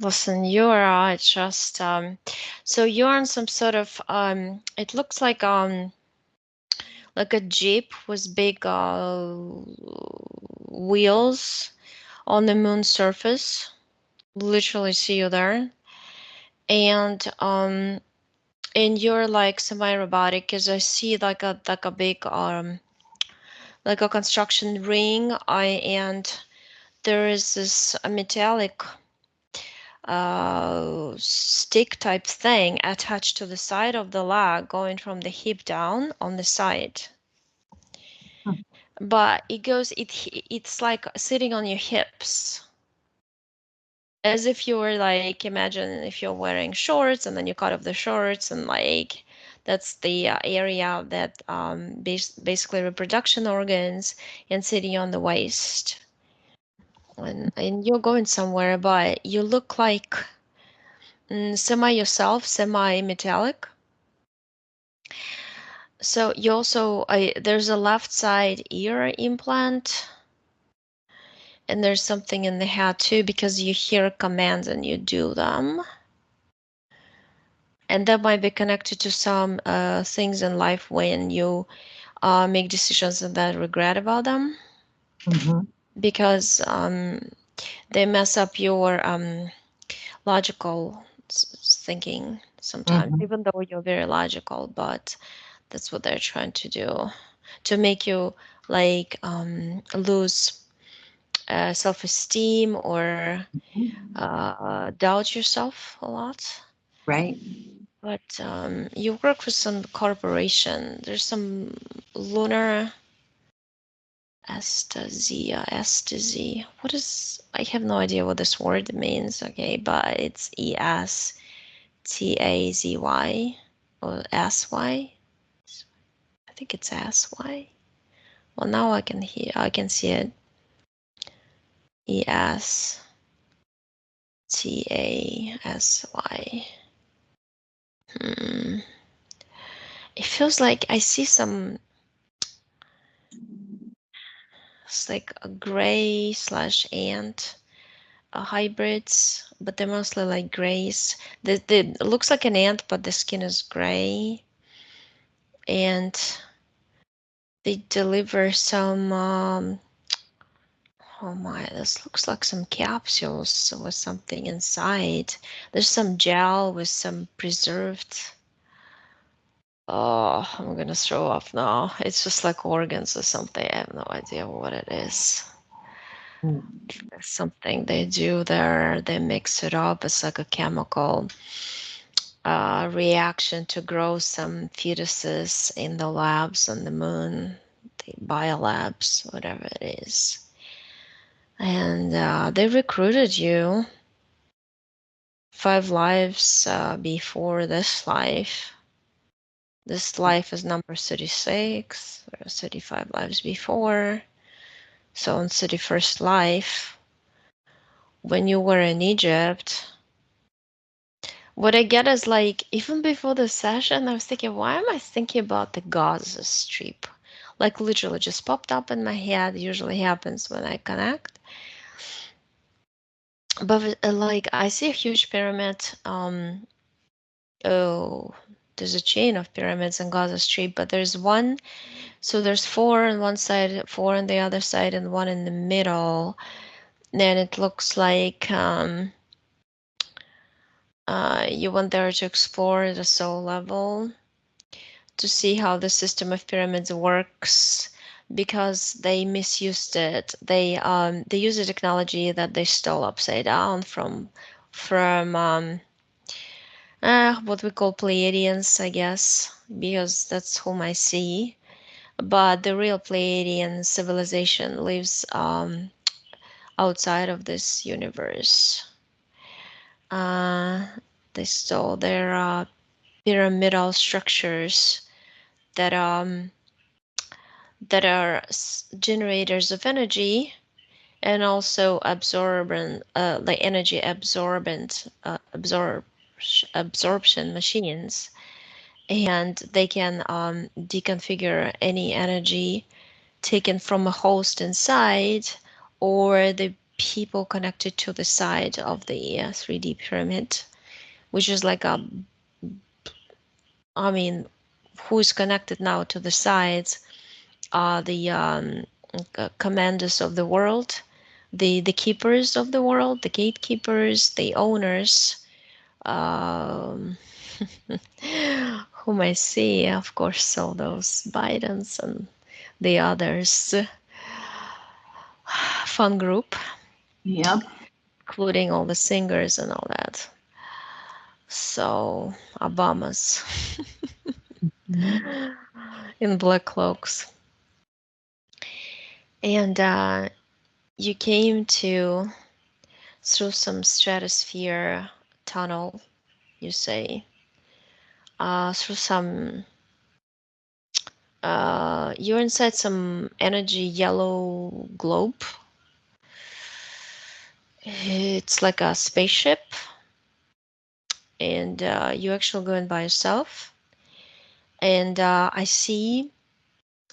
Listen, you're just so you're on some sort of it looks like a jeep with big wheels on the moon surface. Literally see you there. And you're like semi-robotic because I see like a big like a construction ring. And there is this metallic stick type thing attached to the side of the leg, going from the hip down on the side. But it's like sitting on your hips, as if you were like, imagine if you're wearing shorts and then you cut off the shorts, and like that's the area that basically reproduction organs, and sitting on the waist. And you're going somewhere, but you look like semi yourself, semi metallic. So you also there's a left side ear implant, and there's something in the head too, because you hear commands and you do them. And that might be connected to some things in life when you make decisions and then regret about them. Because they mess up your logical thinking sometimes, even though you're very logical. But that's what they're trying to do, to make you like lose self-esteem or doubt yourself a lot. Right. But you work with some corporation. There's some lunar aesthesia. What is? I have no idea what this word means. Okay, but it's ESTAZY or SY. I think it's SY. Well, now I can see it. ESTASY. It feels like I see some. It's like a gray slash ant hybrids, but they're mostly like grays. It looks like an ant, but the skin is gray. And they deliver some, oh my, this looks like some capsules with something inside. There's some gel with some preserved. Oh, I'm gonna throw up now. It's just like organs or something. I have no idea what it is. There's something they do there. They mix it up. It's like a chemical reaction to grow some fetuses in the labs on the moon, the biolabs, whatever it is. And they recruited you 5 lives before this life. This life is number 36, or 35 lives before. So on 31st life, when you were in Egypt, what I get is like, even before the session, I was thinking, why am I thinking about the Gaza Strip? Like literally just popped up in my head. Usually happens when I connect. But like I see a huge pyramid. Oh, there's a chain of pyramids in Gaza Strip, but there's one. So there's 4 on one side, 4 on the other side, and 1 in the middle. Then it looks like you went there to explore the soul level, to see how the system of pyramids works, because they misused it. They use a technology that they stole upside down from what we call Pleiadians, I guess, because that's whom I see. But the real Pleiadian civilization lives outside of this universe. They stole their pyramidal structures that are generators of energy, and also absorbent, like energy absorption machines. And they can deconfigure any energy taken from a host inside, or the people connected to the side of the 3D pyramid, which is like a, I mean, who's connected now to the sides are the commanders of the world, the keepers of the world, the gatekeepers, the owners, um, whom I see, of course, all those Bidens and the others. Fun group, Yep. including all the singers and all that. So, Obamas Mhm. in black cloaks. And you came to through some stratosphere tunnel, you say, through some, you're inside some energy yellow globe. It's like a spaceship, and you're actually going by yourself. And I see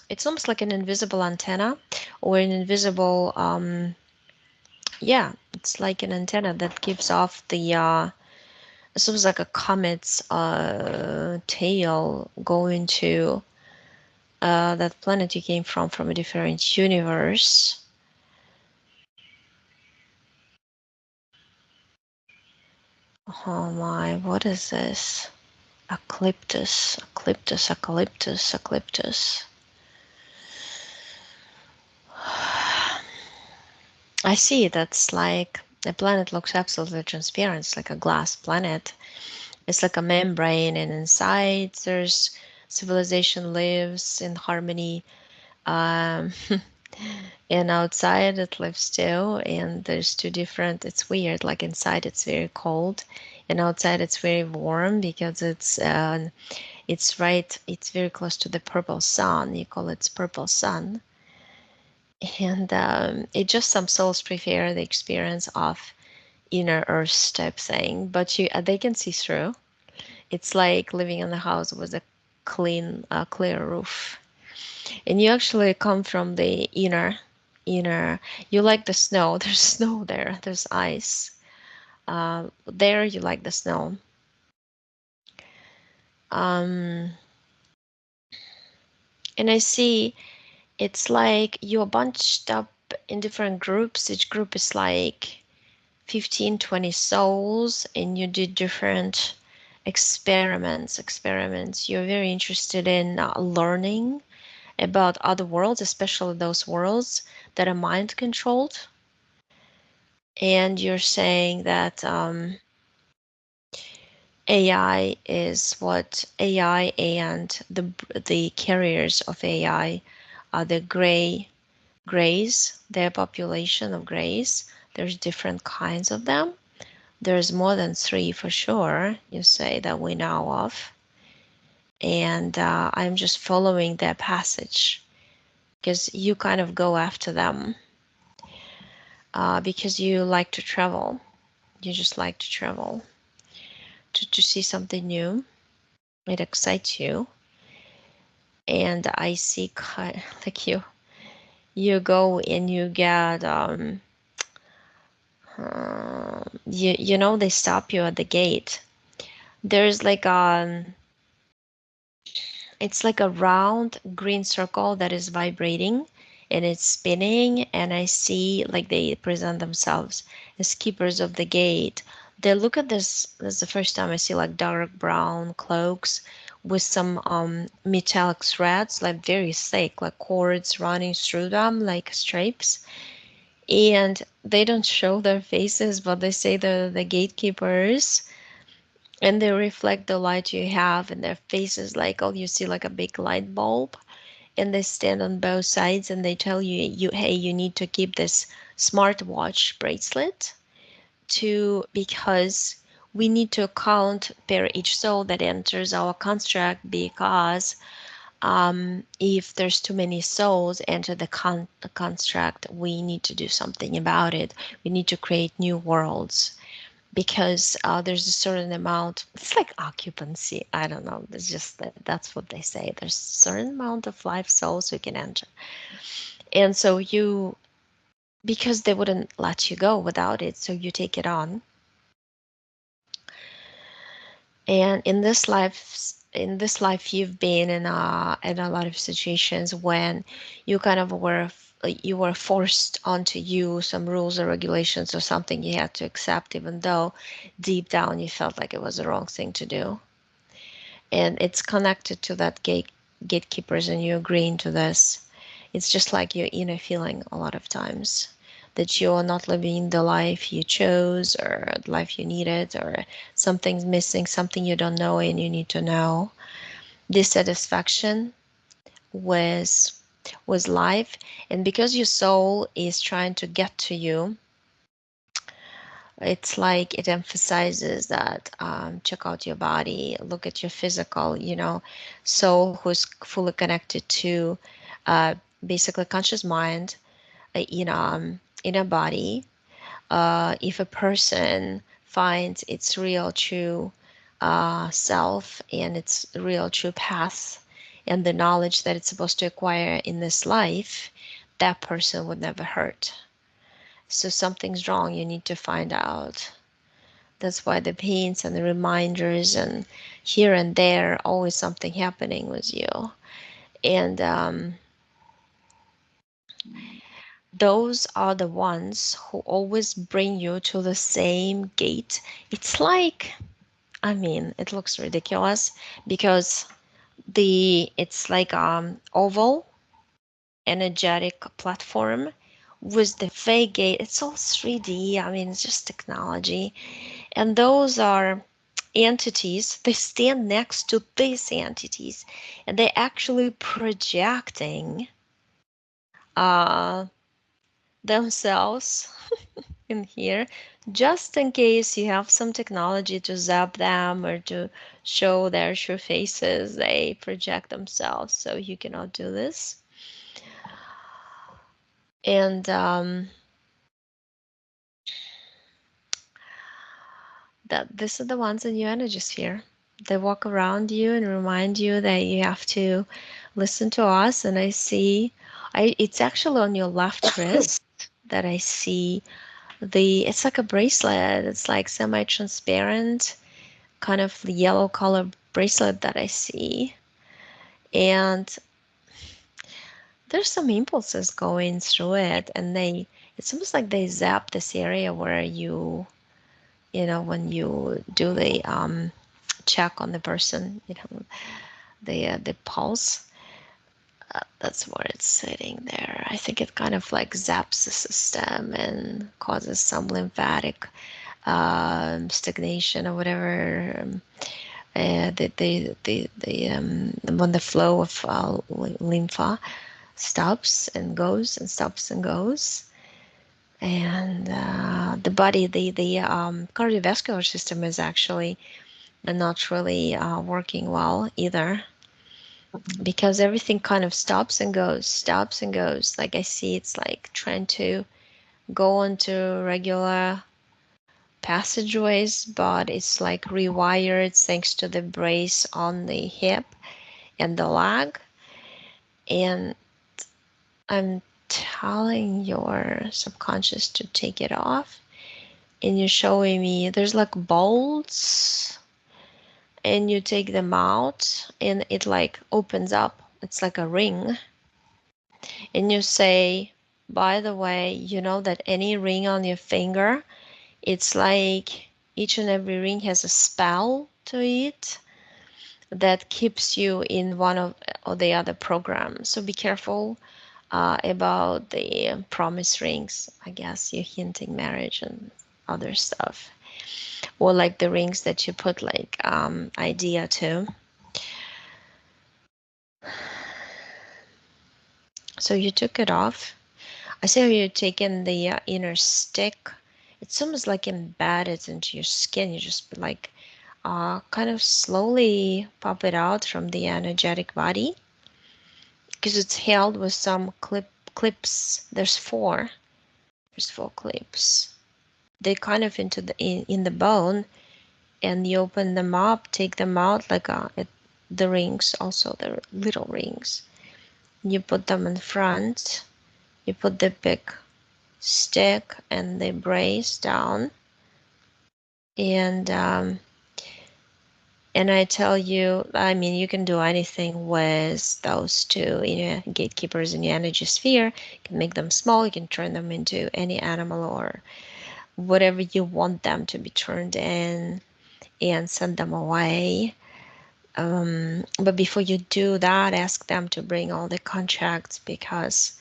it's almost like an invisible antenna or an invisible, yeah, it's like an antenna that gives off the, it's almost like a comet's tail going to that planet you came from a different universe. Oh my, what is this? Ecliptus. I see, that's like the planet looks absolutely transparent. It's like a glass planet. It's like a membrane, and inside there's civilization lives in harmony. Um, and outside it lives too. And there's two different. It's weird. Like inside it's very cold, and outside it's very warm because it's right. It's very close to the purple sun. You call it purple sun, and it just some souls prefer the experience of inner earth type thing, but you they can see through. It's like living in a house with a clean, clear roof. And you actually come from the inner. You like the snow. There's snow there. There's ice. There you like the snow. Um, and I see it's like you're bunched up in different groups. Each group is like 15, 20 souls, and you do different experiments. You're very interested in learning about other worlds, especially those worlds that are mind controlled. And you're saying that AI is what AI and the carriers of AI are the grays, their population of grays. There's different kinds of them. There's more than three for sure, you say, that we know of. And I'm just following their passage because you kind of go after them because you like to travel. You just like to travel to see something new. It excites you. And I see kind like you go and you get you know they stop you at the gate. There's like it's like a round green circle that is vibrating and it's spinning, and I see like they present themselves as keepers of the gate. They look at this is the first time I see like dark brown cloaks with some metallic threads, like very thick, like cords running through them like stripes. And they don't show their faces, but they say they're the gatekeepers, and they reflect the light you have in their faces, like all you see like a big light bulb. And they stand on both sides and they tell you hey, you need to keep this smartwatch bracelet to because we need to count per each soul that enters our construct, because if there's too many souls enter the construct, we need to do something about it. We need to create new worlds because there's a certain amount. It's like occupancy. I don't know. It's just that's what they say. There's a certain amount of life souls we can enter, and so you. because they wouldn't let you go without it, so you take it on. And in this life you've been in a lot of situations when you kind of you were forced onto you some rules or regulations or something you had to accept, even though deep down you felt like it was the wrong thing to do. And it's connected to that gatekeepers, and you agreeing to this. It's just like your inner feeling a lot of times that you're not living the life you chose or the life you needed, or something's missing, something you don't know and you need to know. Dissatisfaction with life, and because your soul is trying to get to you, it's like it emphasizes that, check out your body, look at your physical, soul who's fully connected to uh, basically conscious mind, in a body. If a person finds its real true self and its real true path and the knowledge that it's supposed to acquire in this life, that person would never hurt. So something's wrong, you need to find out. That's why the pains and the reminders and here and there, always something happening with you. And those are the ones who always bring you to the same gate. It's like, I mean, it looks ridiculous because it's like oval energetic platform with the fake gate. It's all 3D. I mean, it's just technology. And those are entities, they stand next to these entities, and they're actually projecting uh, themselves in here, just in case you have some technology to zap them or to show their true faces. They project themselves, so you cannot do this. And that this are the ones in your energy sphere. They walk around you and remind you that you have to listen to us. And I see, it's actually on your left wrist that I see it's like a bracelet. It's like semi-transparent, kind of yellow color bracelet that I see. And there's some impulses going through it, and it's almost like they zap this area where when you do the check on the person, the pulse. That's where it's sitting there. I think it kind of like zaps the system and causes some lymphatic stagnation or whatever. When the flow of lymph stops and goes and stops and goes, and the body, the cardiovascular system is actually not really working well either, because everything kind of stops and goes, stops and goes. Like I see it's like trying to go into regular passageways, but it's like rewired thanks to the brace on the hip and the leg. And I'm telling your subconscious to take it off. And you're showing me there's like bolts, and you take them out and it like opens up. It's like a ring. And you say, by the way, you know that any ring on your finger, it's like each and every ring has a spell to it that keeps you in one of or the other programs. So be careful about the promise rings. I guess you're hinting marriage and other stuff, or like the rings that you put like idea to. So you took it off. I see how you're taking the inner stick. It's almost like embedded into your skin. You just like kind of slowly pop it out from the energetic body, because it's held with some clips. There's four clips. They kind of into in the bone, and you open them up, take them out like the rings, also the little rings. You put them in front. You put the big stick and the brace down, and I tell you, I mean, you can do anything with those two, gatekeepers in your energy sphere. You can make them small, you can turn them into any animal or whatever you want them to be turned in, and send them away. But before you do that, ask them to bring all the contracts, because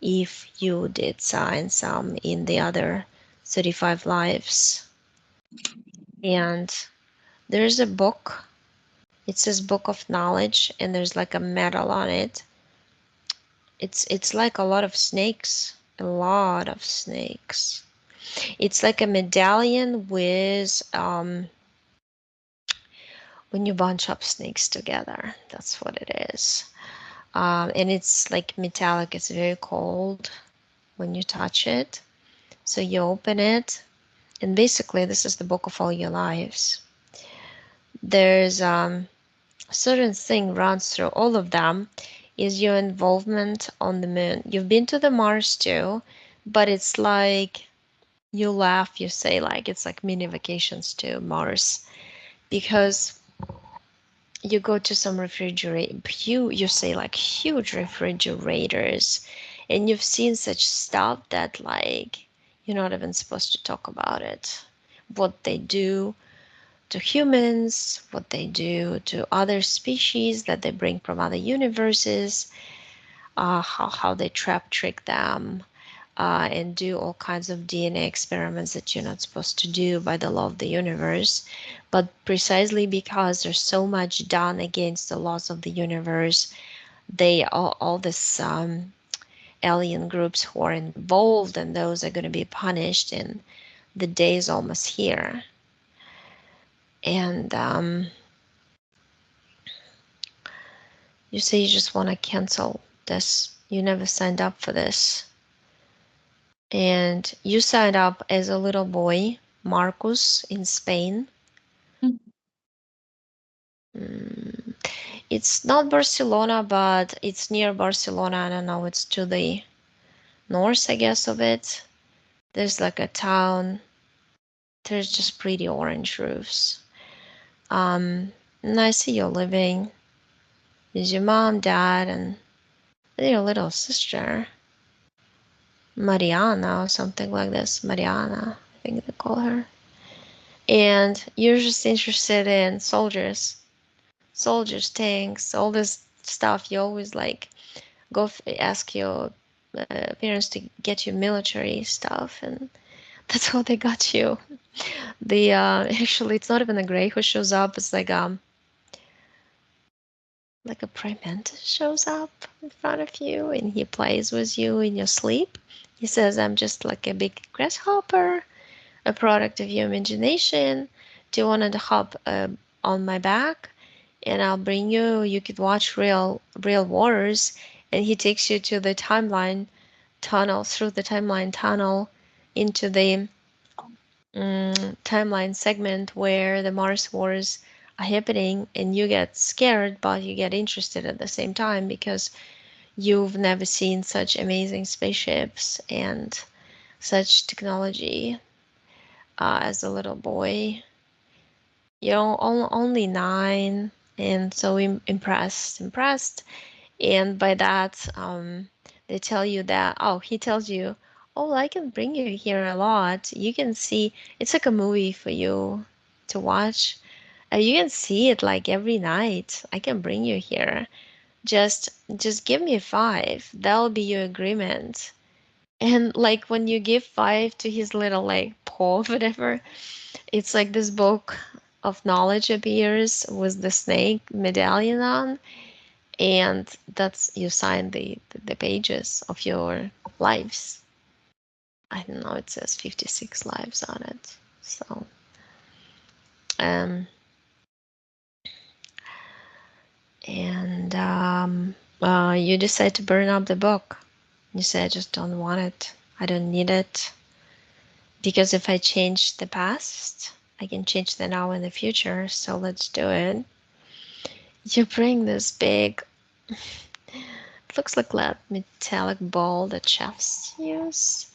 if you did sign some in the other 35 lives, and there's a book, it says Book of Knowledge, and there's like a medal on it. It's like a lot of snakes, a lot of snakes. It's like a medallion with when you bunch up snakes together. That's what it is. And it's like metallic. It's very cold when you touch it. So you open it, and basically this is the book of all your lives. There's a certain thing runs through all of them, is your involvement on the moon. You've been to the Mars too, but it's like you laugh, you say like it's like mini vacations to Mars, because you go to some you say like huge refrigerators, and you've seen such stuff that like you're not even supposed to talk about it, what they do to humans, what they do to other species that they bring from other universes, how they trap trick them, and do all kinds of DNA experiments that you're not supposed to do by the law of the universe. But precisely because there's so much done against the laws of the universe, they all this alien groups who are involved, and those are going to be punished, and the day is almost here. And you say you just want to cancel this. You never signed up for this. And you signed up as a little boy, Marcus, in Spain. Mm, it's not Barcelona, but it's near Barcelona. I don't know, it's to the north, I guess, of it. There's like a town. There's just pretty orange roofs. And I see you're living. There's your mom, dad, and your little sister, Mariana, or something like this. Mariana, I think they call her. And you're just interested in soldiers, tanks, all this stuff. You always like ask your parents to get you military stuff, and that's how they got you. The actually, it's not even a gray who shows up. It's like a prime mantis shows up in front of you, and he plays with you in your sleep. He says, "I'm just like a big grasshopper, a product of your imagination. Do you want to hop on my back, and I'll bring you. You could watch real wars." And he takes you to the timeline tunnel, through the timeline tunnel, into the timeline segment where the Mars wars are happening, and you get scared, but you get interested at the same time, because you've never seen such amazing spaceships and such technology as a little boy. You're only 9, and so impressed. And by that, they tell you that, oh, he tells you, oh, I can bring you here a lot. You can see, it's like a movie for you to watch. You can see it like every night. I can bring you here. Just give me 5. That'll be your agreement. And like when you give 5 to his little like paw, whatever, it's like this book of knowledge appears with the snake medallion on, and that's you sign the pages of your lives. I don't know, it says 56 lives on it. So um and you decide to burn up the book. You say, I just don't want it, I don't need it, because if I change the past, I can change the now and the future, so let's do it. You bring this big, it looks like that metallic ball that chefs use.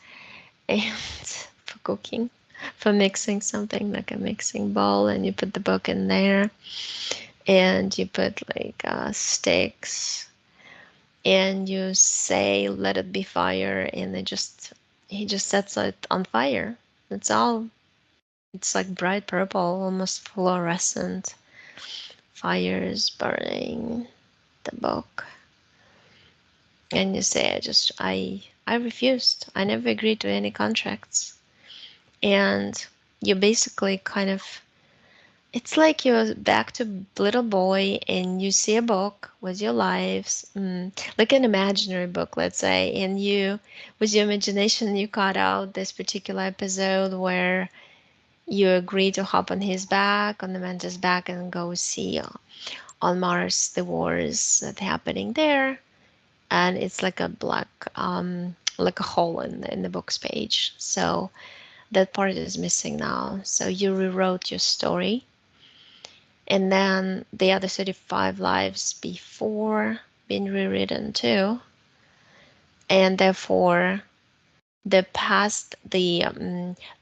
and for cooking, for mixing something like a mixing bowl, and you put the book in there, and you put like sticks, and you say, "Let it be fire," and he just sets it on fire. That's all. It's like bright purple, almost fluorescent fires burning the book. And you say, I refused. I never agreed to any contracts. And you basically kind of, it's like you're back to little boy and you see a book with your lives, like an imaginary book, let's say, and you, with your imagination, you cut out this particular episode where you agree to hop on his back, on the mentor's back, and go see on Mars the wars that happening there. And it's like a black, like a hole in the book's page. So that part is missing now. So you rewrote your story, and then the other 35 lives before being rewritten too, and therefore the past, the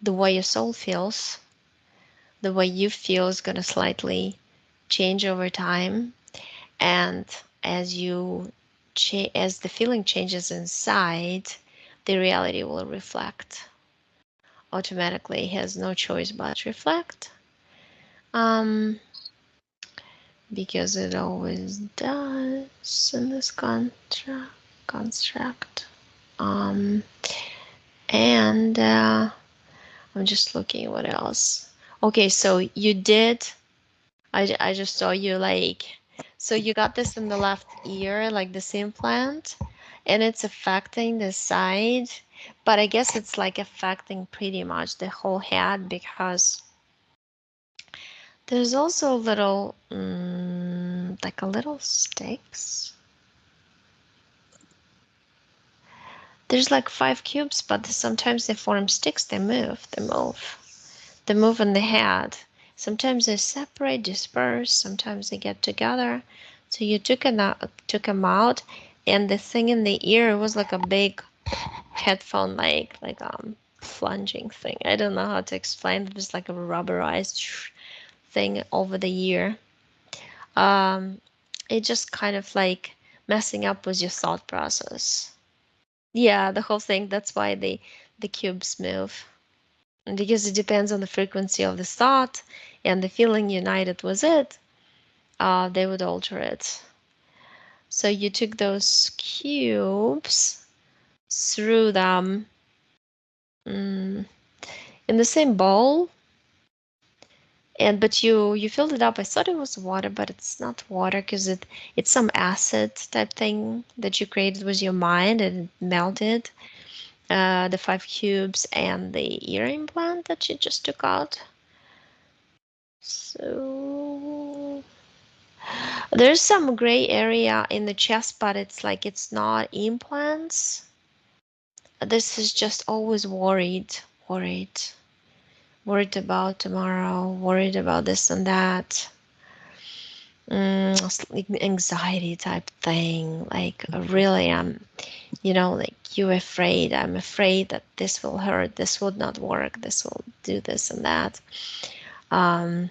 way your soul feels, the way you feel is going to slightly change over time, and as you as the feeling changes inside, the reality will reflect automatically. It has no choice but reflect, um because it always does in this construct. um and I'm just looking what else. Okay, so you did, I just saw you like, so you got this in the left ear, like this implant, and it's affecting the side, but I guess it's like affecting pretty much the whole head, because there's also a little, like a little sticks. There's like 5 cubes, but sometimes they form sticks. They move in the head. Sometimes they separate, disperse. Sometimes they get together. So you took them out, and the thing in the ear was like a big headphone, like plunging thing. I don't know how to explain. It was like a rubberized thing over the ear. Um, it just kind of like messing up with your thought process. Yeah, the whole thing. That's why the cubes move, because it depends on the frequency of the thought and the feeling united with it. They would alter it. So you took those cubes, threw them in the same bowl, and but you filled it up. I thought it was water, but it's not water, because it's some acid type thing that you created with your mind, and it melted the 5 cubes and the ear implant that you just took out. So there's some gray area in the chest, but it's like it's not implants. This is just always worried about tomorrow, worried about this and that. Like anxiety type thing. Like really, like you're afraid. I'm afraid that this will hurt. This would not work. This will do this and that. Um,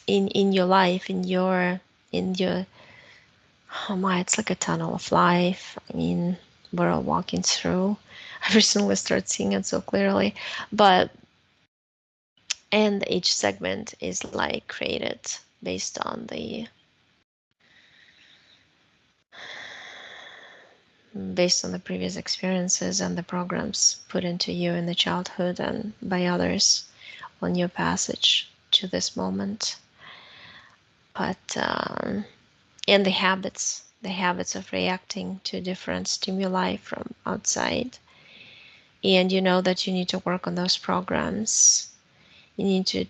in your life, in your oh my, it's like a tunnel of life. I mean, we're all walking through. I recently started seeing it so clearly, but and each segment is like created based on the previous experiences and the programs put into you in the childhood and by others on your passage to this moment. But and the habits of reacting to different stimuli from outside, and you know that you need to work on those programs. You need to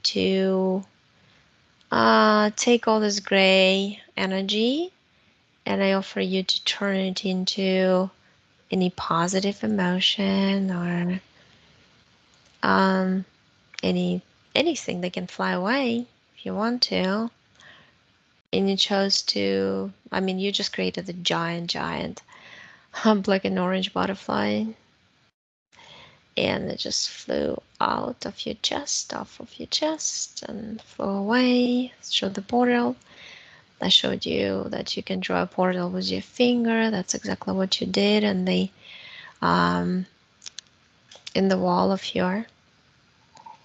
take all this gray energy, and I offer you to turn it into any positive emotion, or um, anything that can fly away if you want to. And you chose to, I mean, you just created a giant, black and orange butterfly. and it just flew out of your chest, off of your chest, and flew away through the portal. I showed you that you can draw a portal with your finger. That's exactly what you did um, in the wall of your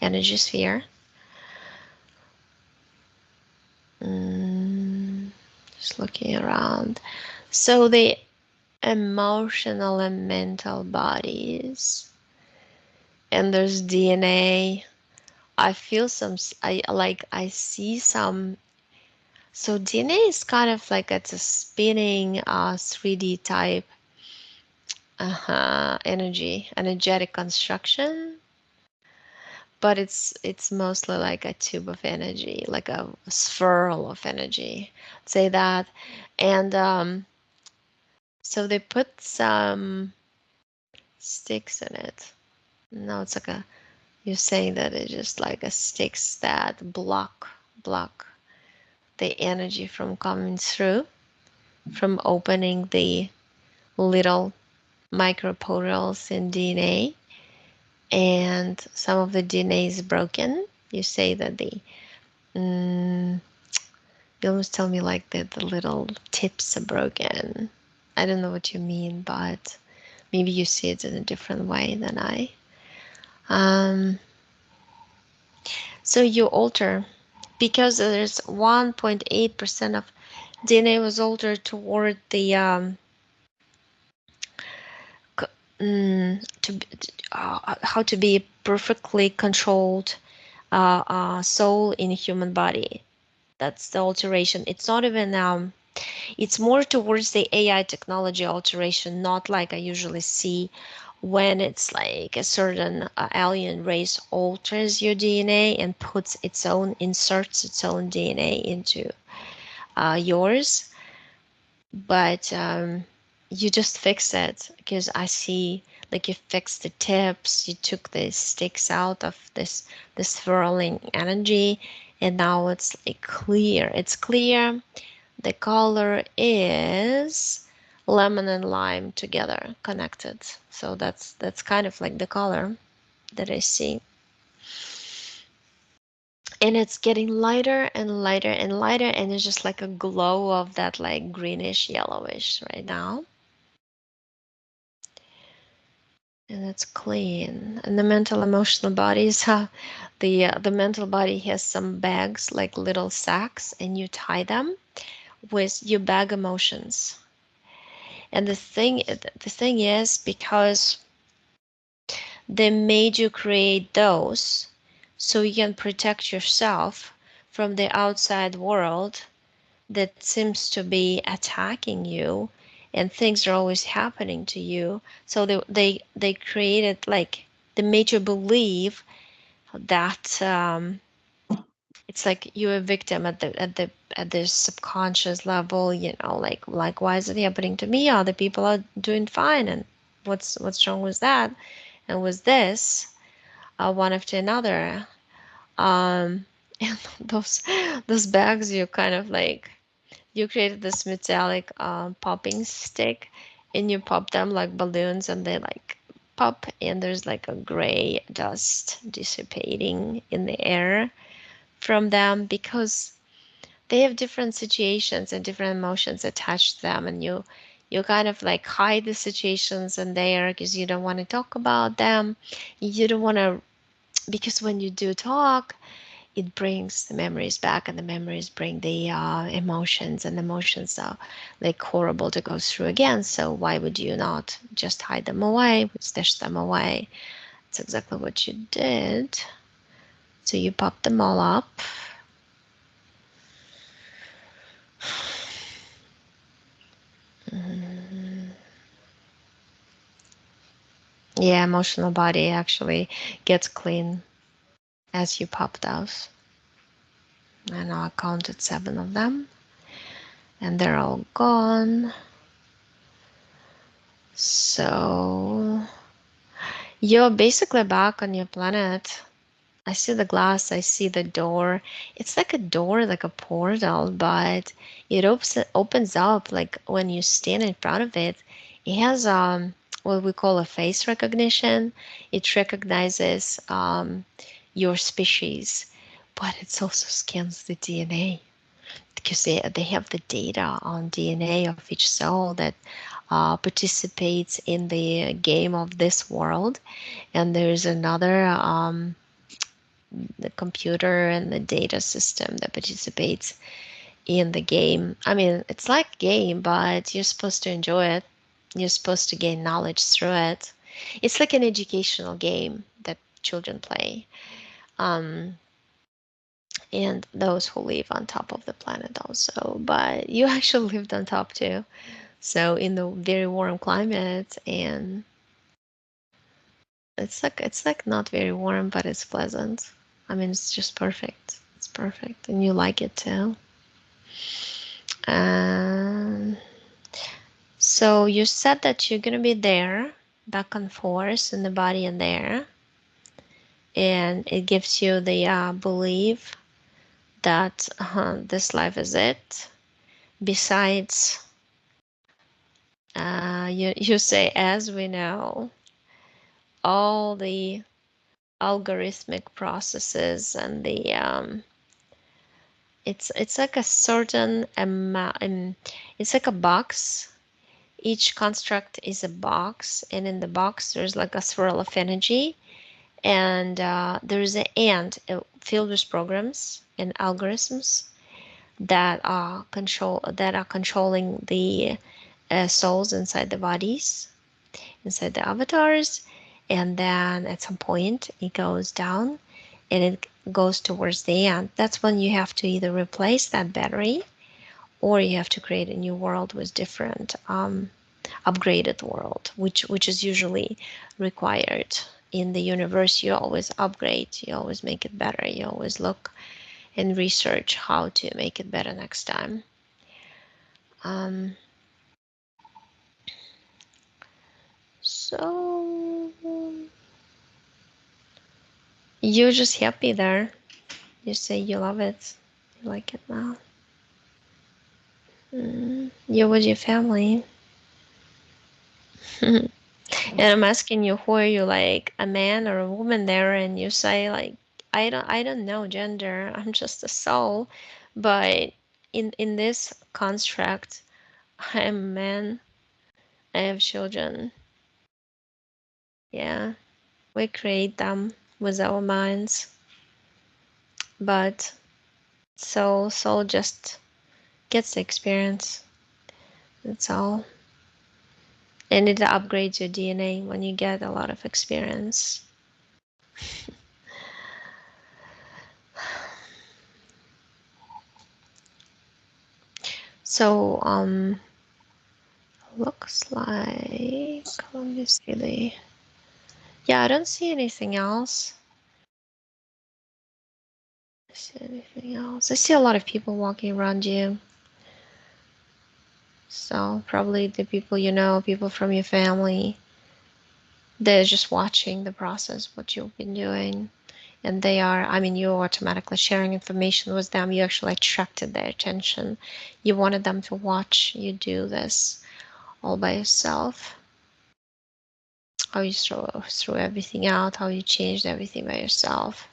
energy sphere. Just looking around. So the emotional and mental bodies, and there's DNA. I feel some. I see some. So DNA is kind of like it's a spinning 3D type energetic construction, but it's mostly like a tube of energy, like a swirl of energy. Say that, and so they put some sticks in it. No, it's like a. You're saying that it's just like a sticks that block the energy from coming through, from opening the little microportals in DNA, and some of the DNA is broken. You say that mm, you almost tell me like the little tips are broken. I don't know what you mean, but maybe you see it in a different way than I. Um, so you alter because there's 1.8% of DNA was altered toward the to how to be perfectly controlled soul in a human body. That's the alteration. It's not even it's more towards the AI technology alteration, not like I usually see when it's like a certain alien race alters your DNA and puts its own inserts its own DNA into yours. But you just fix it because I see like you fixed the tips, you took the sticks out of this swirling energy, and now it's like clear. It's clear. The color is lemon and lime together, connected. So that's kind of like the color that I see. And it's getting lighter and lighter and lighter, and it's just like a glow of that like greenish yellowish right now. And it's clean. And the mental emotional bodies, the mental body has some bags like little sacks, and you tie them with your bag emotions. And the thing is, because they made you create those so you can protect yourself from the outside world that seems to be attacking you, and things are always happening to you. So they created like the major belief that it's like you're a victim at the subconscious level, like why is it happening to me? Other people are doing fine, and what's wrong with that? And with this, one after another, and those bags, you kind of like you created this metallic popping stick, and you pop them like balloons, and they like pop, and there's like a gray dust dissipating in the air from them because they have different situations and different emotions attached to them, and you kind of like hide the situations in there because you don't want to talk about them. You don't want to, because when you do talk, it brings the memories back, and the memories bring the emotions, and the emotions are like horrible to go through again. So why would you not just hide them away, stash them away? That's exactly what you did. So you pop them all up. Yeah, emotional body actually gets clean as you pop those. I know I counted 7 of them, and they're all gone. So you're basically back on your planet. I see the glass, I see the door. It's like a door, like a portal, but it opens up like when you stand in front of it. It has what we call a face recognition. It recognizes your species, but it also scans the DNA because they have the data on DNA of each cell that participates in the game of this world. And there's another the computer and the data system that participates in the game. I mean, it's like game, but you're supposed to enjoy it. You're supposed to gain knowledge through it. It's like an educational game that children play. Um, and those who live on top of the planet also. But you actually lived on top too. So in the very warm climate, and it's like not very warm, but it's pleasant. I mean, it's just perfect. It's perfect, and you like it too. Um, so you said that you're gonna be there, back and forth in the body and there, and it gives you the belief that this life is it. Besides, you say, as we know, all the algorithmic processes and the it's like a certain amount, and it's like a box. Each construct is a box, and in the box there's like a swirl of energy, and there's an ant filled with programs and algorithms that are controlling the souls inside the bodies, inside the avatars, and then at some point it goes down and it goes towards the end. That's when you have to either replace that battery or you have to create a new world with different upgraded world, which is usually required in the universe. You always upgrade, you always make it better, you always look and research how to make it better next time. Um, so you're just happy there. You say you love it, you like it now. You're with your family. And I'm asking you, who are you, like a man or a woman there? And you say like, I don't know gender. I'm just a soul. But in this construct, I'm a man. I have children. Yeah, we create them with our minds. But soul just gets the experience. That's all. And it upgrades your DNA when you get a lot of experience. So looks like, let me see the, yeah, I don't see anything else. I see anything else. I see a lot of people walking around you. So probably the people you know, people from your family, they're just watching the process, what you've been doing. And they are, I mean, you're automatically sharing information with them. You actually attracted their attention. You wanted them to watch you do this all by yourself. How you throw everything out, how you changed everything by yourself.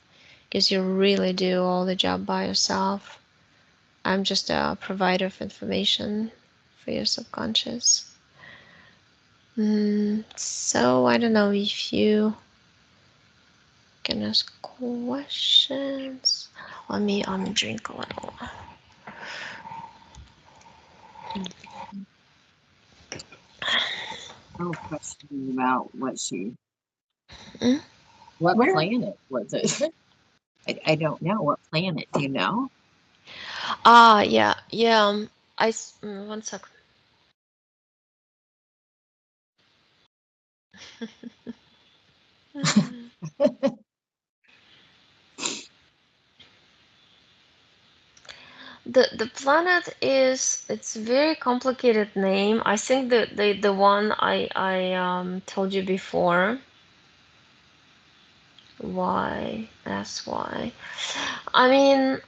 Because you really do all the job by yourself. I'm just a provider of information for your subconscious. So I don't know if you can ask questions. Let me drink a little. No question about what she. Mm? What planet was it? I don't know. What planet? Do you know? Yeah, yeah. One sec. The planet is, it's a very complicated name. I think the one I told you before. Why? That's why. I mean,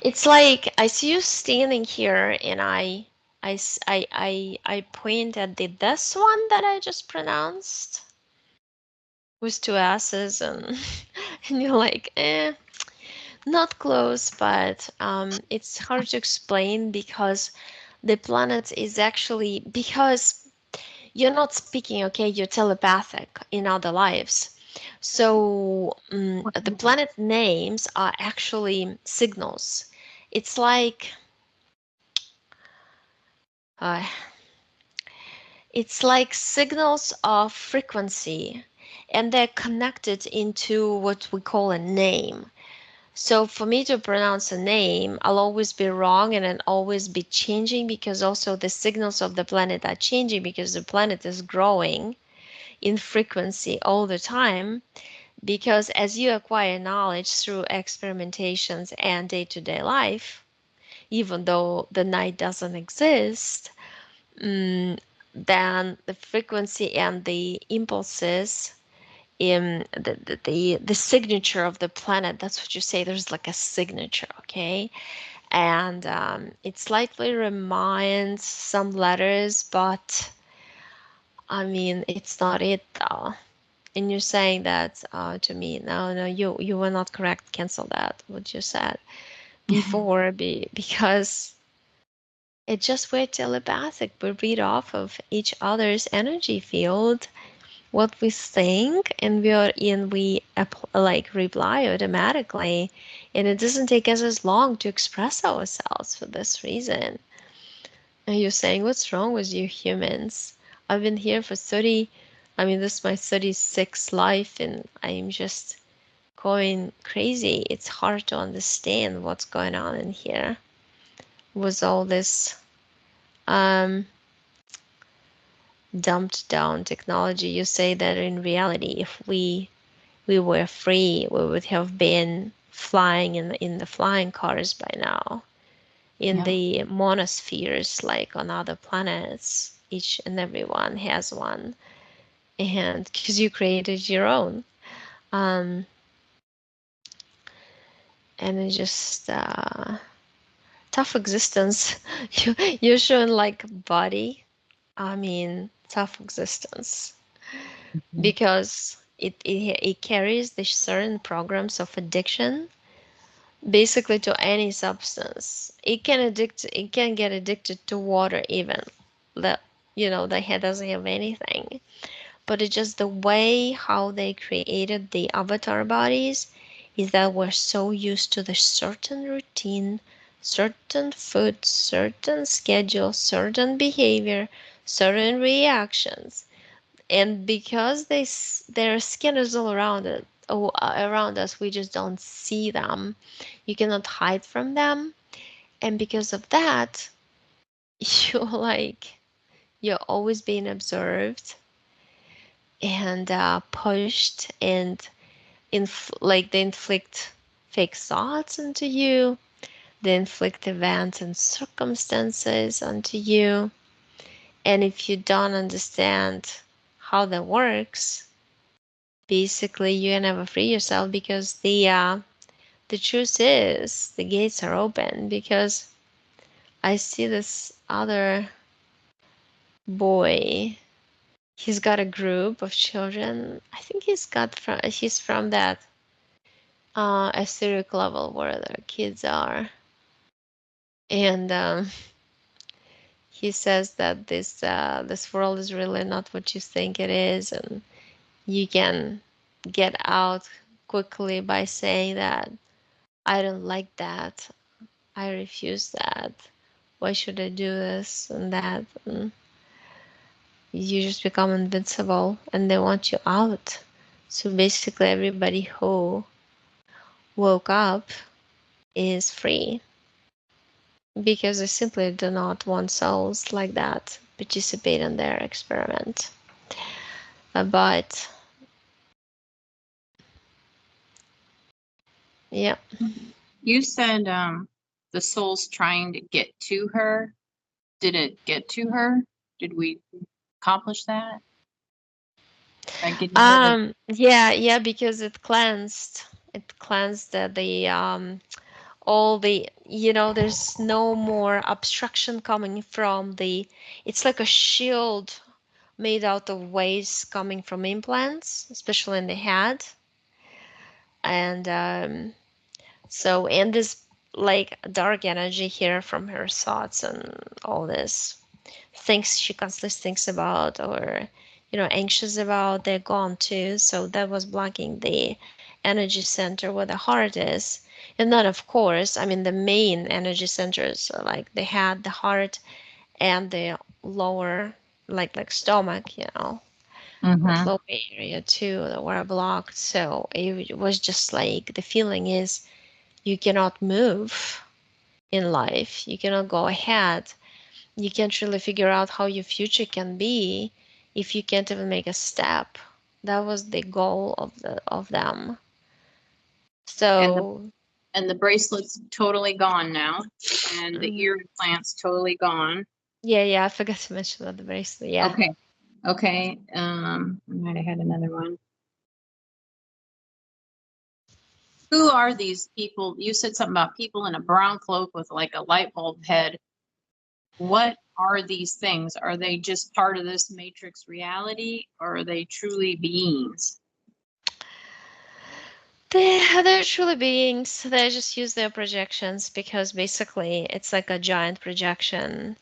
it's like I see you standing here, and I I point at the this one that I just pronounced with two S's, and and you're like, not close, but it's hard to explain because the planet is actually, because you're not speaking, okay, you're telepathic in other lives. So the planet names are actually signals. It's like uh, it's like signals of frequency, and they're connected into what we call a name. So for me to pronounce a name, I'll always be wrong and I'll always be changing, because also the signals of the planet are changing because the planet is growing in frequency all the time. Because as you acquire knowledge through experimentations and day-to-day life, even though the night doesn't exist, mm, then the frequency and the impulses in the signature of the planet, that's what you say, there's like a signature, okay? And it slightly reminds some letters, but I mean it's not it though. And you're saying that to me, no, no, you were not correct, cancel that what you said before, because it's just we're telepathic, we read off of each other's energy field what we think, and we like reply automatically, and it doesn't take us as long to express ourselves for this reason. And you're saying, what's wrong with you humans? I've been here for 30, I mean, this is my 36th life, and I'm just going crazy. It's hard to understand what's going on in here with all this um, dumped down technology. You say that in reality, if we were free, we would have been flying in the flying cars by now, in Yeah. the monospheres, like on other planets. Each and every one has one, and because you created your own, um, and it's just tough existence. You're showing like body. I mean, tough existence Mhm. because it carries the certain programs of addiction basically to any substance. It can get addicted to water even. That the head doesn't have anything. But it's just the way how they created the avatar bodies is that we're so used to the certain routine, certain food, certain schedule, certain behavior, certain reactions, and because their skin is all around it, around us, we just don't see them. You cannot hide from them, and because of that, you're like you're always being observed and pushed, and like they inflict fake thoughts into you, they inflict events and circumstances onto you, and if you don't understand how that works, basically you can never free yourself, because the truth is the gates are open. Because I see this other boy, he's got a group of children. I think he's from that etheric level where the kids are, and he says that this world is really not what you think it is, and you can get out quickly by saying that I don't like that, I refuse that, why should I do this and that, and you just become invincible and they want you out. So basically everybody who woke up is free, because they simply do not want souls like that participate in their experiment. But yeah. You said the soul's trying to get to her. Did it get to her? Did we accomplish that by getting rid Yeah, yeah, because it cleansed the all the, there's no more obstruction coming from the, it's like a shield made out of waste coming from implants, especially in the head. And so, and this like dark energy here from her thoughts and all this things she constantly thinks about, or anxious about, they're gone too. So that was blocking the energy center where the heart is. And then of course, I mean, the main energy centers are like the head, the heart, and the lower, like stomach, that Mm-hmm. lower area too, that were blocked. So it was just like the feeling is you cannot move in life, you cannot go ahead, you can't really figure out how your future can be if you can't even make a step. That was the goal of them. And the So and the bracelet's totally gone now, and the ear mhm. implant's totally gone. Yeah, I forgot to mention about the bracelet. Yeah. Okay. Okay. I might have had another one. Who are these people? You said something about people in a brown cloak with like a light bulb head. What are these things? Are they just part of this matrix reality, or are they truly beings? They're truly beings. They just use their projections because basically it's like a giant projection.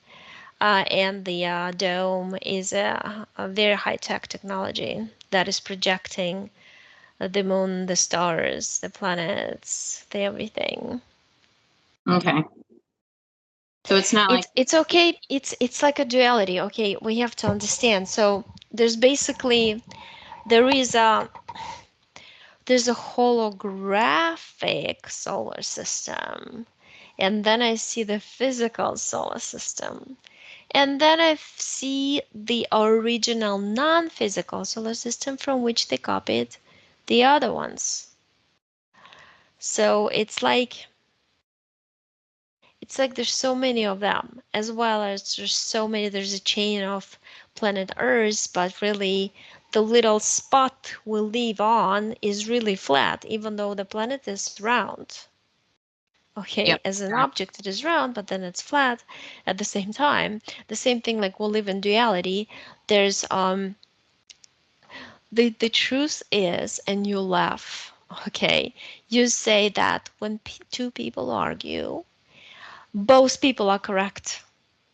And the dome is a very high tech technology that is projecting the moon, the stars, the planets, the everything. Okay. So it's not like, It's okay. It's like a duality. Okay, we have to understand. So there's basically there is a holographic solar system, and then I see the physical solar system, and then I see the original non-physical solar system from which they copied the other ones. So it's like there's so many of them, as well as there's a chain of planet Earth, but really the little spot we live on is really flat, even though the planet is round. Okay, yep. as an object it is round, but then it's flat at the same time. The same thing, like we live in duality. There's the truth is, and you laugh, okay, you say that when two people argue, both people are correct,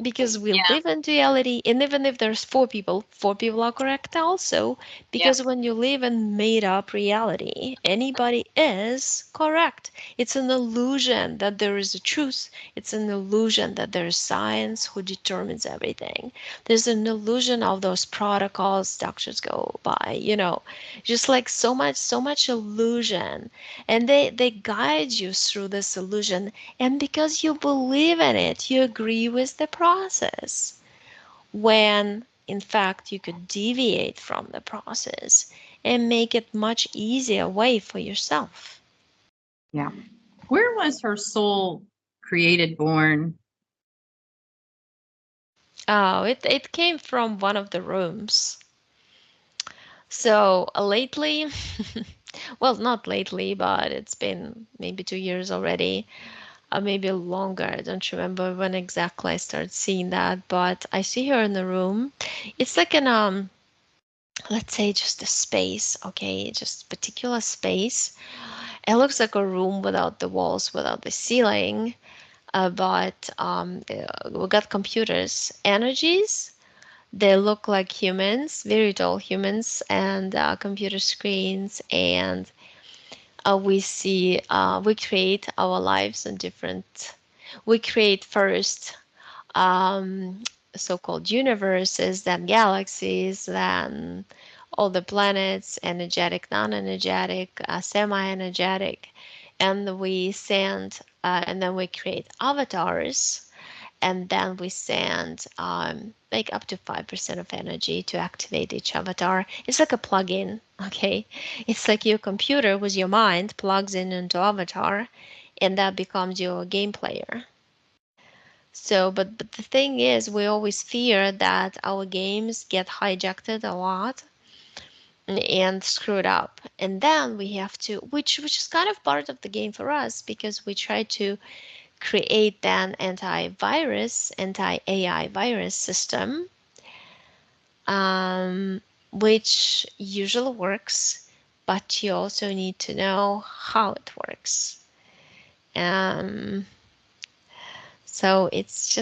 because we Yeah. live in duality. And even if there's four people are correct also, Yep. because when you live in made up reality, anybody is correct. It's an illusion that there is a truth. It's an illusion that there is science who determines everything. There's an illusion of those protocols doctors go by, just like so much illusion. And they guide you through this illusion, and because you believe in it, you agree with the process. When in fact you could deviate from the process and make it much easier way for yourself. Yeah. Where was her soul created, born? Oh, it came from one of the rooms. So lately, well, not lately, but it's been maybe 2 years already, maybe longer. I don't remember when exactly I started seeing that, but I see her in the room. It's like an let's say just a space, okay, just particular space. It looks like a room without the walls, without the ceiling, but we got computers, energies. They look like humans, very tall humans, and computer screens, and we create our lives in different. We create first um, so-called universes, then galaxies, then all the planets, energetic, non-energetic, semi-energetic, and we send, and then we create avatars, and then we send like up to 5% of energy to activate each avatar. It's like a plug-in, okay? It's like your computer with your mind plugs in into avatar, and that becomes your game player. So, but the thing is, we always fear that our games get hijacked a lot, and screw it up. And then we have to, which is kind of part of the game for us, because we try to create an anti-AI virus system, um, which usually works, but you also need to know how it works. Um, so it's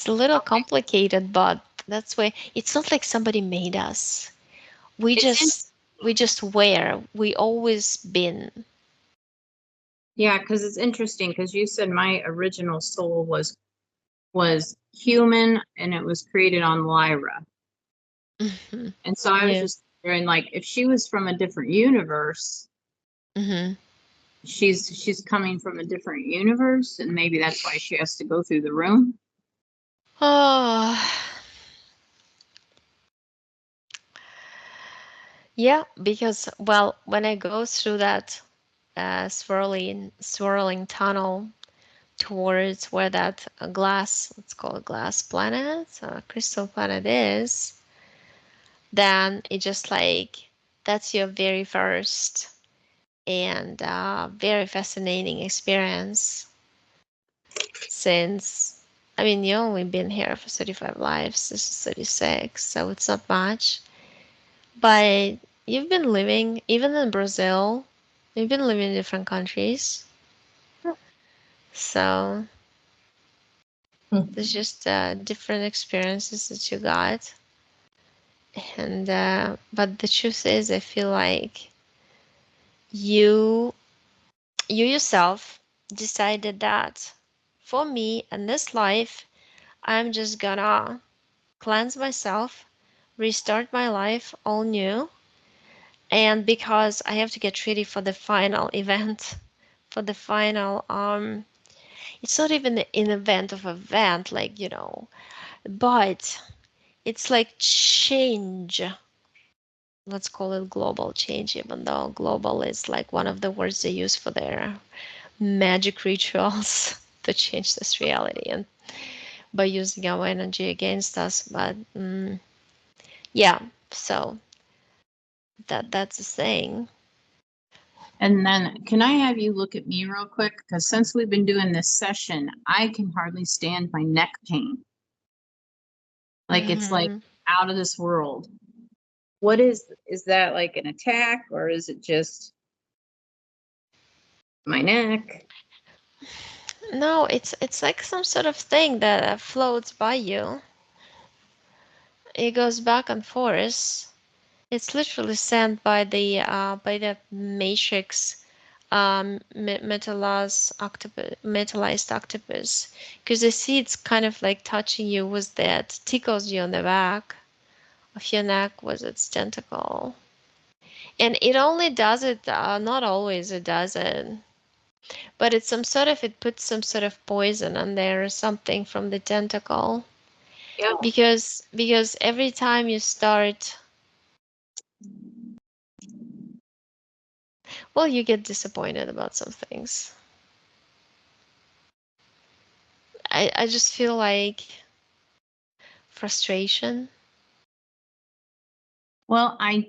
a little Okay. complicated, but that's why it's not like somebody made us. We It's just we interesting. just were. We always been. Yeah, because it's interesting because you said my original soul was human and it was created on Lyra. Hmm. And so I was Yeah. just wondering, like, if she was from a different universe, Hmm. she's coming from a different universe, and maybe that's why she has to go through the room. Oh, yeah. Because well, when I go through that swirling tunnel towards where that glass, let's call it glass planet, crystal planet is, then it just like that's your very first and very fascinating experience. Since I mean, you only been here for 35 lives, this is 36, so it's not much. But you've been living, even in Brazil, you've been living in different countries. So there's just different experiences that you got. And, but the truth is, I feel like you, you yourself decided that for me in this life, I'm just gonna cleanse myself, restart my life all new. And because I have to get ready for the final event, for the final, it's not even an event of event, like, but it's like change. Let's call it global change, even though global is like one of the words they use for their magic rituals to change this reality and by using our energy against us. But yeah, so that's the thing. And then, can I have you look at me real quick? Because since we've been doing this session, I can hardly stand my neck pain. Like it's like Hmm. out of this world. What is that, like an attack, or is it just my neck? No, it's like some sort of thing that floats by you. It goes back and forth. It's literally sent by the matrix metallized octopus, because I see it's kind of like touching you with that, tickles you on the back of your neck with its tentacle. And it only does it, not always it does it, but it's some sort of, it puts some sort of poison on there or something from the tentacle. Yeah. Because every time you start, well, you get disappointed about some things. I just feel like frustration. Well, I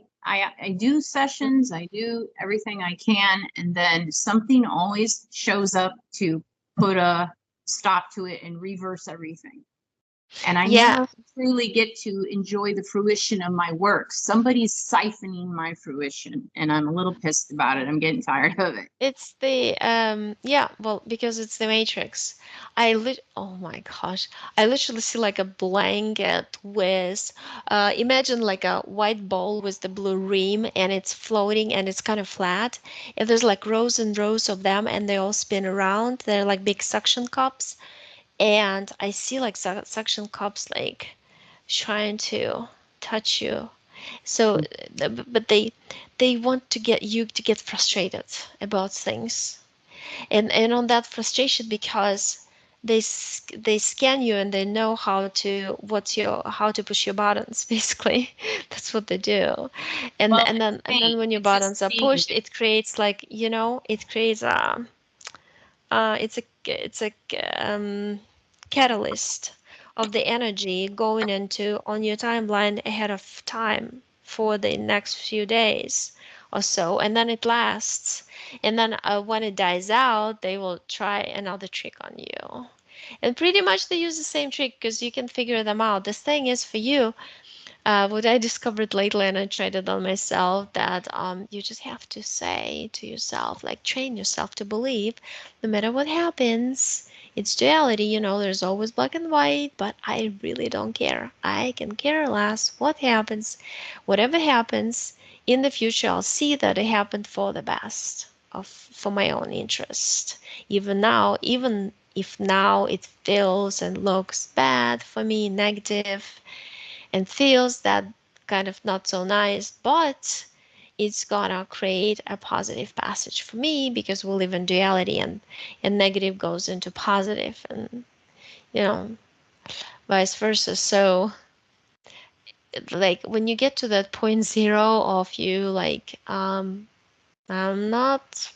do sessions, I do everything I can, and then something always shows up to put a stop to it and reverse everything. And I Yeah, never truly get to enjoy the fruition of my work. Somebody's siphoning my fruition, and I'm a little pissed about it. I'm getting tired of it. it's the yeah, well, because it's the Matrix. Oh my gosh. I literally see like a blanket with imagine like a white ball with the blue rim, and it's floating and it's kind of flat. And there's like rows and rows of them, and they all spin around. They're like big suction cups. And I see like suction cups like trying to touch you. So, but they want to get you to get frustrated about things, and on that frustration, because they scan you and they know how to push your buttons. Basically, that's what they do, Well, and then when your it's just buttons are being pushed, it creates like it creates a it's a catalyst of the energy going into on your timeline ahead of time. for the next few days or so, and then it lasts. And then when it dies out, they will try another trick on you. And pretty much they use the same trick because you can figure them out. The thing is for you, what I discovered lately, and I tried it on myself, that you just have to say to yourself, like train yourself to believe, no matter what happens, it's duality. There's always black and white, but I really don't care. I can care less what happens. Whatever happens in the future, I'll see that it happened for the best, for my own interest. Even if now it feels and looks bad for me, negative, and feels that kind of not so nice, but it's gonna create a positive passage for me because we live in duality, and negative goes into positive, and you know vice versa. So like when you get to that point zero of you like I'm not,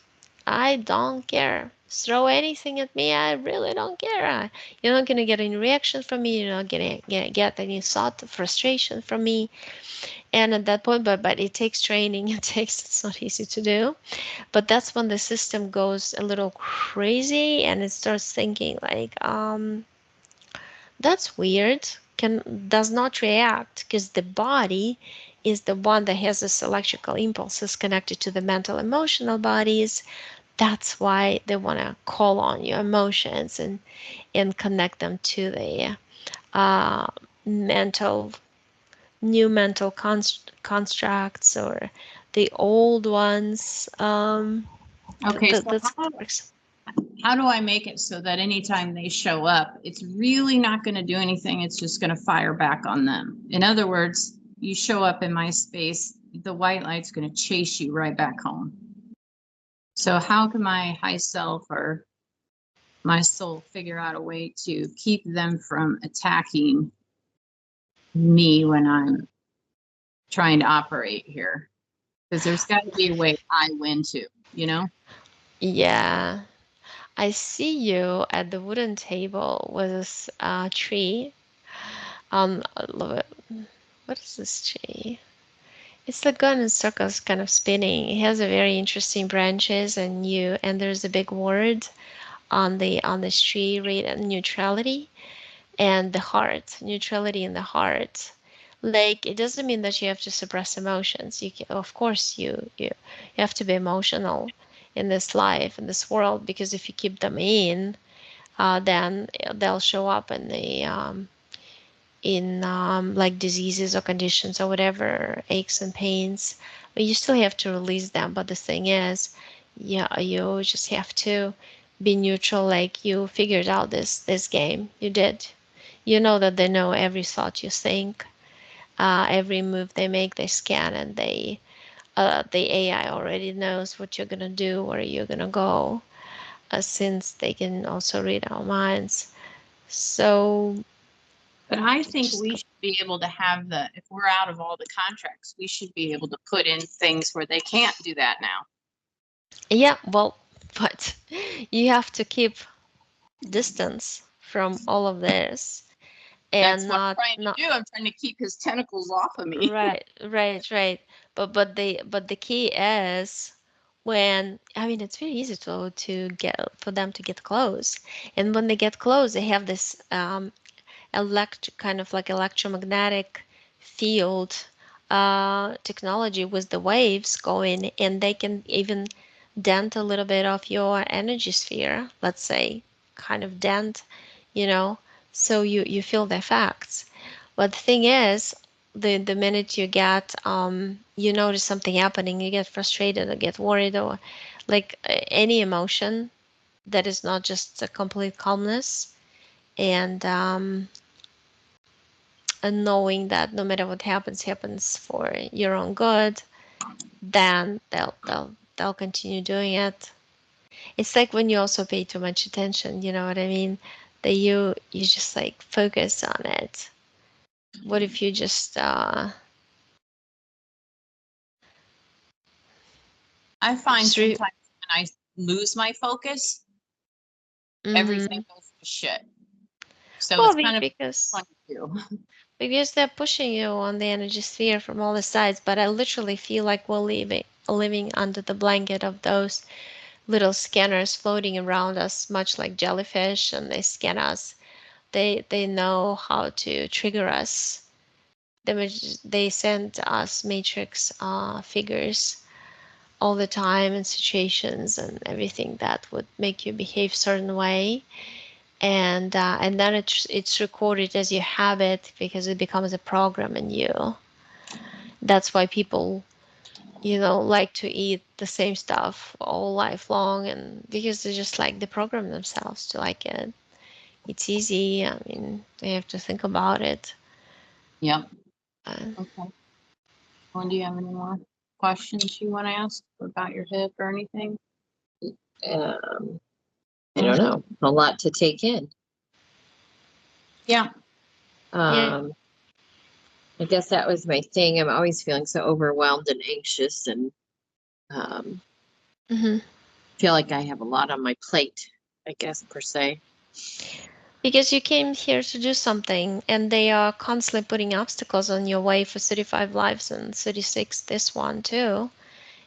I don't care, throw anything at me, I really don't care. You're not gonna get any reaction from me, you're not gonna get any thought of frustration from me. And at that point, but it takes training. It's not easy to do, but that's when the system goes a little crazy and it starts thinking like that's weird, can does not react because the body is the one that has this electrical impulses connected to the mental emotional bodies. That's why they want to call on your emotions and connect them to the uh, mental new mental constructs or the old ones. Okay, so That's what works. how do I make it so that anytime they show up, it's really not going to do anything? It's just going to fire back on them. In other words, you show up in my space, the white light's going to chase you right back home. So how can my high self or my soul figure out a way to keep them from attacking me when I'm trying to operate here? Because there's got to be a way I win too, you know? Yeah, I see you at the wooden table with this tree. I love it. What is this tree? It's like going in circles, kind of spinning. It has a very interesting branches, and there's a big word on this tree, read neutrality. And the heart, neutrality in the heart. Like it doesn't mean that you have to suppress emotions. Of course, you have to be emotional in this life, in this world, because if you keep them in, then they'll show up in like diseases or conditions or whatever, aches and pains. But you still have to release them. But the thing is, yeah, you just have to be neutral. Like you figured out this game. You did. You know that they know every thought you think, every move they make, they scan, and the AI already knows what you're gonna do, where you're gonna go, since they can also read our minds. So But I think just we should be able to have if we're out of all the contracts, we should be able to put in things where they can't do that now. yeah, well, but you have to keep distance from all of this That's and what not I'm trying not to do. I'm trying to keep his tentacles off of me. right. But the key is when I mean it's very easy to get for them to get close, and when they get close, they have this kind of like electromagnetic field technology with the waves going, and they can even dent a little bit of your energy sphere, let's say, kind of dent, you know, so you feel the effects. But the thing is, the minute you get you notice something happening, you get frustrated or get worried or like any emotion that is not just a complete calmness, and knowing that no matter what happens for your own good, then they'll continue doing it. It's like when you also pay too much attention, you know what I mean? That you just like focus on it. What if you just I find just re- sometimes when I lose my focus, everything mm-hmm. goes to shit. So Well, it's kind of because fun to do. because they're pushing you on the energy sphere from all the sides. But I literally feel like we're living under the blanket of those little scanners floating around us, much like jellyfish, and they scan us. They know how to trigger us. They send us matrix figures all the time and situations and everything that would make you behave certain way, and then it's recorded as you have it because it becomes a program in you. That's why people, like to eat the same stuff all life long, and because they just like the program themselves to like it. It's easy. I mean, they have to think about it. Yep. Uh, Okay. Well, do you have any more questions you want to ask about your hip or anything? Um, I don't know. A lot to take in. Yeah. yeah. I guess that was my thing. I'm always feeling so overwhelmed and anxious, and hmm feel like I have a lot on my plate, I guess, per se. Because you came here to do something, and they are constantly putting obstacles on your way for 35 lives and 36 this one too.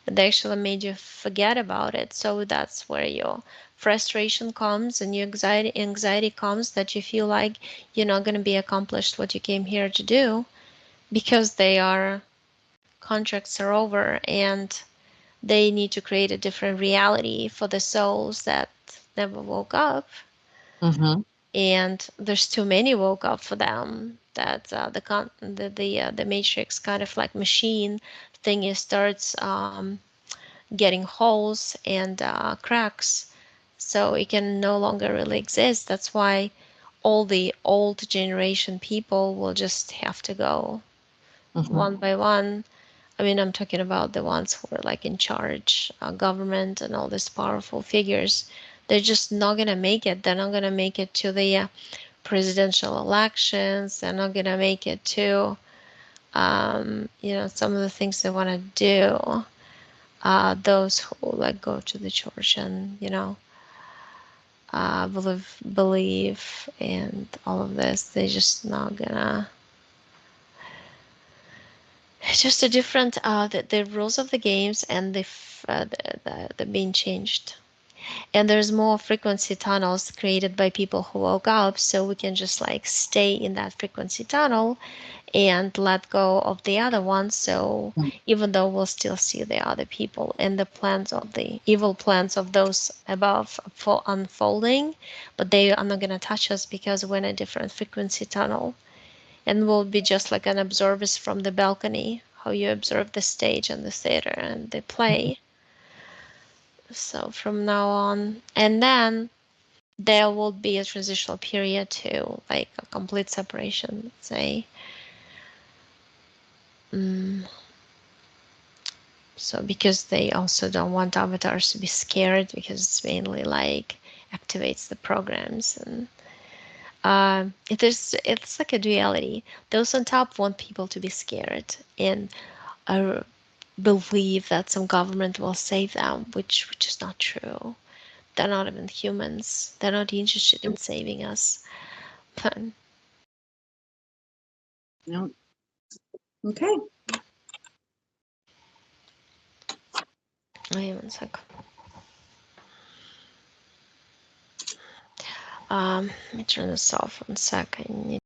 They actually made you forget about it. So that's where your frustration comes and your anxiety comes, that you feel like you're not going to be accomplished what you came here to do, because they are contracts are over and they need to create a different reality for the souls that never woke up. Mm-hmm. And there's too many woke up for them, that the matrix kind of like machine thing is starts getting holes and cracks, so it can no longer really exist. That's why all the old generation people will just have to go Mm-hmm. one by one. I mean, I'm talking about the ones who are like in charge, government and all these powerful figures. They're just not gonna make it. They're not gonna make it to the presidential elections. They're not gonna make it to, some of the things they want to do. Those who like go to the church and believe and all of this, they're just not gonna. It's just a different the rules of the games, and the being changed. And there's more frequency tunnels created by people who woke up, so we can just like stay in that frequency tunnel and let go of the other ones. So even though we'll still see the other people and the plans of the evil plans of those above for unfolding, but they are not going to touch us because we're in a different frequency tunnel, and we'll be just like an observers from the balcony, how you observe the stage and the theater and the play. So from now on, and then there will be a transitional period to like a complete separation, let's say. Mm, so because they also don't want avatars to be scared, because it's mainly like activates the programs, and it's like a duality. Those on top want people to be scared and believe that some government will save them, which is not true. They're not even humans. They're not interested in saving us. But No. Okay. wait one sec. Let me turn this off one sec. I need